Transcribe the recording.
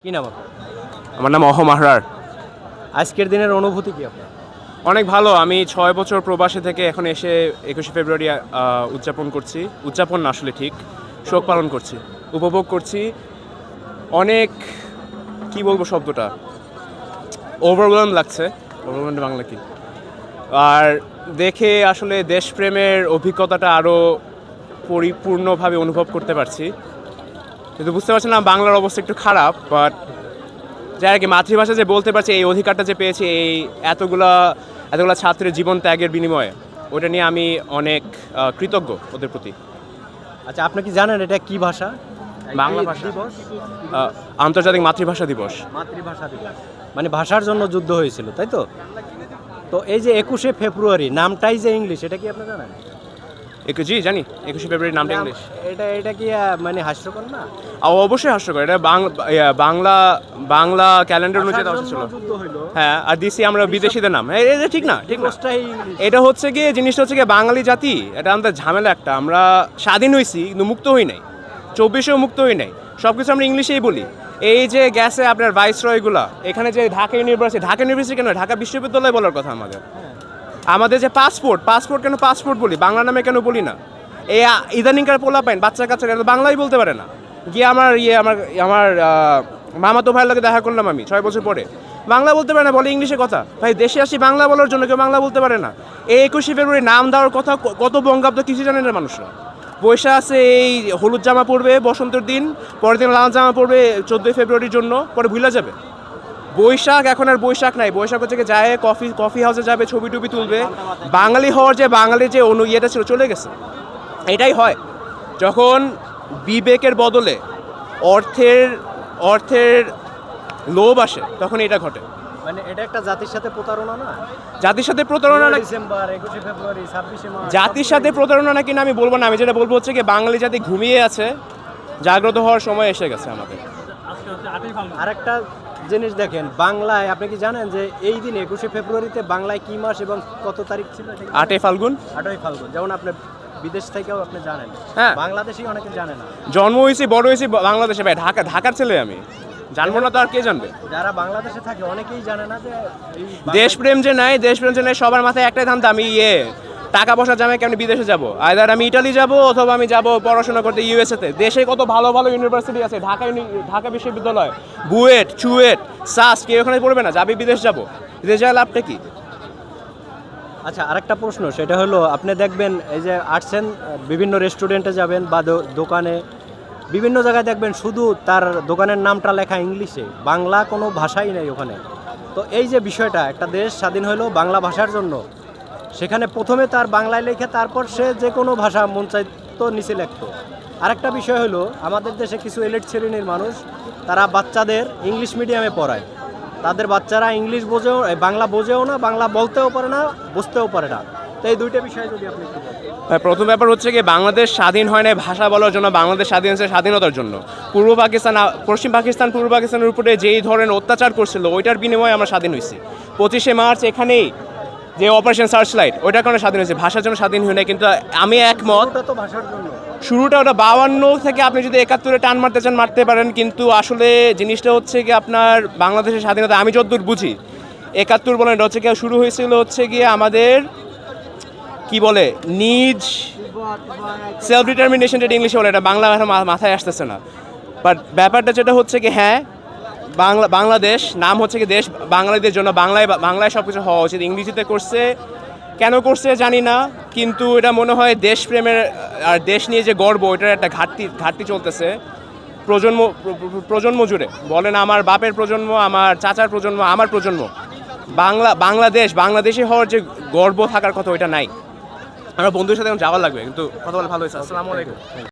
কি নাম আপনার? আমার নাম অহম আহরার। আজকের দিনের অনুভূতি কি আপনার? অনেক ভালো। আমি ৬ বছর প্রবাসে থেকে এখন এসে ২১শে ফেব্রুয়ারি উদযাপন করছি। উদযাপন না, আসলে ঠিক শোক পালন করছি, উপভোগ করছি। অনেক কি বলবো শব্দটা, ওভারওয়েলম লাগছে। ওভারওয়েলম বাংলা কি? আর দেখে আসলে দেশপ্রেমের অভিজ্ঞতাটা আরও পরিপূর্ণভাবে অনুভব করতে পারছি। কিন্তু বুঝতে পারছি না, বাংলার অবস্থা একটু খারাপ। বাট যাই আর কি, মাতৃভাষা যে বলতে পারছি, এই অধিকারটা যে পেয়েছি এই এতগুলা ছাত্রের জীবন ত্যাগের বিনিময়ে, ওটা নিয়ে আমি অনেক কৃতজ্ঞ ওদের প্রতি। আচ্ছা, আপনি কি জানেন এটা কি ভাষা? বাংলা ভাষা দিবস, আন্তর্জাতিক মাতৃভাষা দিবস। মাতৃভাষা দিবস মানে ভাষার জন্য যুদ্ধ হয়েছিল, তাই তো? তো এই যে ২১শে ফেব্রুয়ারি নামটাই যে ইংলিশ, এটা কি আপনি জানেন? জি জানি, ২১শে ফেব্রুয়ারি নামটা ইংলিশ। এটা কি মানে হাস্যকর না? অবশ্যই হাস্যকর। এটা বাংলা ক্যালেন্ডার অনুযায়ী দেওয়া ছিল। হ্যাঁ, আর দিছি আমরা বিদেশিদের নাম। এটা ঠিক না, ঠিক না। এটা হচ্ছে গিয়ে, জিনিসটা হচ্ছে গিয়ে, বাঙালি জাতি এটা আমাদের ঝামেলা একটা। আমরা স্বাধীন হয়েছি কিন্তু মুক্ত হই নাই, ২৪এও মুক্ত হই নাই। সব কিছু আমরা ইংলিশেই বলি। এই যে গেছে আপনার ভাইসরয়গুলা, এখানে যে ঢাকা ইউনিভার্সিটি কেন, ঢাকা বিশ্ববিদ্যালয় বলার কথা আমাদের যে পাসপোর্ট কেন পাসপোর্ট বলি, বাংলা নামে কেন বলি না? এই ইদানিংকার পোলা পাইন বাচ্চা কাচ্চা বাংলাই বলতে পারে না। গিয়ে আমার মামাতো ভাইয়ের লোকে দেখা করলাম আমি ৬ বছর পরে, বাংলা বলতে পারে না, বলে ইংলিশে কথা। ভাই, দেশে আসি বাংলা বলার জন্য, কেউ বাংলা বলতে পারে না। এই ২১শে ফেব্রুয়ারি নাম দেওয়ার কথা কত বঙ্গাব্দ কিছু জানেন না মানুষরা। বৈশা আছে, এই হলুদ জামা পরবে বসন্তের দিন, পরের দিন লাল জামা পরবে ১৪ই ফেব্রুয়ারির জন্য, পরে ভুলে যাবে। বৈশাখ এখন আর বৈশাখ নাই। বৈশাখ হচ্ছে যায় কফি হাউসে যাবে, ছবি টবি তুলবে। বাঙালি হওয়ার যে বাঙালির যে ইয়েটা ছিল, চলে গেছে। এটাই হয় যখন বিবেকের বদলে অর্থের লোভ আসে, তখন এটা ঘটে। মানে এটা একটা জাতির সাথে প্রতারণা না? জাতির সাথে প্রতারণা না, ডিসেম্বর, ২১শে ফেব্রুয়ারি, ২৬শে মার্চ, জাতির সাথে প্রতারণা নাকি না আমি বলবো না। আমি যেটা বলবো হচ্ছে কি, বাঙালি জাতি ঘুমিয়ে আছে, জাগ্রত হওয়ার সময় এসে গেছে আমাদের। আরেকটা জিনিস দেখেন, বাংলায় আপনি কি জানেন যে এই দিন ২১শে ফেব্রুয়ারিতে বাংলায় কি মাস এবং কত তারিখ ছিল? ৮ই ফাল্গুন। ৮ই ফাল্গুন। যেমন আপনি বিদেশ থেকেও আপনি জানেন, হ্যাঁ, বাংলাদেশি অনেকে জানে না। জন্ম হয়েছি, বড় হয়েছি বাংলাদেশে। ভাই, ঢাকার ছেলে আমি, জানবো না তো আর কে জানবে? যারা বাংলাদেশে থাকে অনেকেই জানে না যে দেশপ্রেম যে নাই, সবার মাথায় একটাই ধান্দা, আমি টাকা পয়সা জামে কেমন বিদেশে যাব। আইদার আমি ইটালি যাব, অথবা আমি যাব পড়াশোনা করতে ইউএসএতে। দেশে কত ভালো ভালো ইউনিভার্সিটি আছে, ঢাকা বিশ্ববিদ্যালয়, বুয়েট, চুয়েট, সাস, কেউ ওখানে পড়বে না, যাবি বিদেশ যাব। বিদেশ যাওয়ার লাভটা কি? আচ্ছা, আরেকটা প্রশ্ন, সেটা হলো আপনি দেখবেন এই যে আসছেন, বিভিন্ন রেস্টুরেন্টে যাবেন বা দোকানে, বিভিন্ন জায়গায় দেখবেন শুধু তার দোকানের নামটা লেখা ইংলিশে, বাংলা কোনো ভাষাই নেই ওখানে। তো এই যে বিষয়টা, একটা দেশ স্বাধীন হলো বাংলা ভাষার জন্য, সেখানে প্রথমে তার বাংলায় লেখে, তারপর সে যে কোনো ভাষা মন চাইতো নিচে লিখতো। আরেকটা বিষয় হলো, আমাদের দেশে কিছু এলিট শ্রেণীর মানুষ, তারা বাচ্চাদের ইংলিশ মিডিয়ামে পড়ায়। তাদের বাচ্চারা ইংলিশ বোঝেও, বাংলা বোঝেও না, বাংলা বলতেও পারে না, বুঝতেও পারে না। তো এই দুইটা বিষয় যদি আপনি একটু বলেন। প্রথম ব্যাপার হচ্ছে কি, বাংলাদেশ স্বাধীন হয় না ভাষা বলার জন্য, বাংলাদেশ স্বাধীন হয়েছে স্বাধীনতার জন্য। পশ্চিম পাকিস্তান পূর্ব পাকিস্তানের উপরে যেই ধরনের অত্যাচার করছিল, ওইটার বিনিময়ে আমরা স্বাধীন হয়েছি। ২৫শে মার্চ এখানেই যে অপারেশন সার্চলাইট, ওইটার কারণে স্বাধীন হয়েছে, ভাষার জন্য স্বাধীন হয় না। কিন্তু আমি একমত, শুরুটা ওটা ৫২ থেকে আপনি যদি ৭১-এ টান মারতে চান মারতে পারেন, কিন্তু আসলে জিনিসটা হচ্ছে কি, আপনার বাংলাদেশের স্বাধীনতা আমি যতদূর বুঝি ৭১ বলেন, হচ্ছে কি শুরু হয়েছিল হচ্ছে গিয়ে আমাদের কি বলে, নিজ সেলফ ডিটারমিনেশন, যেটা ইংলিশে বলে, এটা বাংলা মাথায় আসতেছে না। বাট ব্যাপারটা যেটা হচ্ছে কি, হ্যাঁ, বাংলাদেশ নাম হচ্ছে কি দেশ বাঙালিদের জন্য, বাংলায় সব কিছু হওয়া উচিত। ইংরেজিতে করছে, কেন করছে জানি না, কিন্তু এটা মনে হয় দেশপ্রেমের আর দেশ নিয়ে যে গর্ব, ওইটার একটা ঘাটতি চলতেছে প্রজন্ম জুড়ে। বলেন আমার বাপের প্রজন্ম, আমার চাচার প্রজন্ম, আমার প্রজন্ম, বাংলাদেশি হওয়ার যে গর্ব থাকার কথা, ওইটা নাই। আমরা বন্ধুদের সাথে এখন যাওয়া লাগবে, কিন্তু কথা বলে ভালো হয়েছে। আসসালামু আলাইকুম।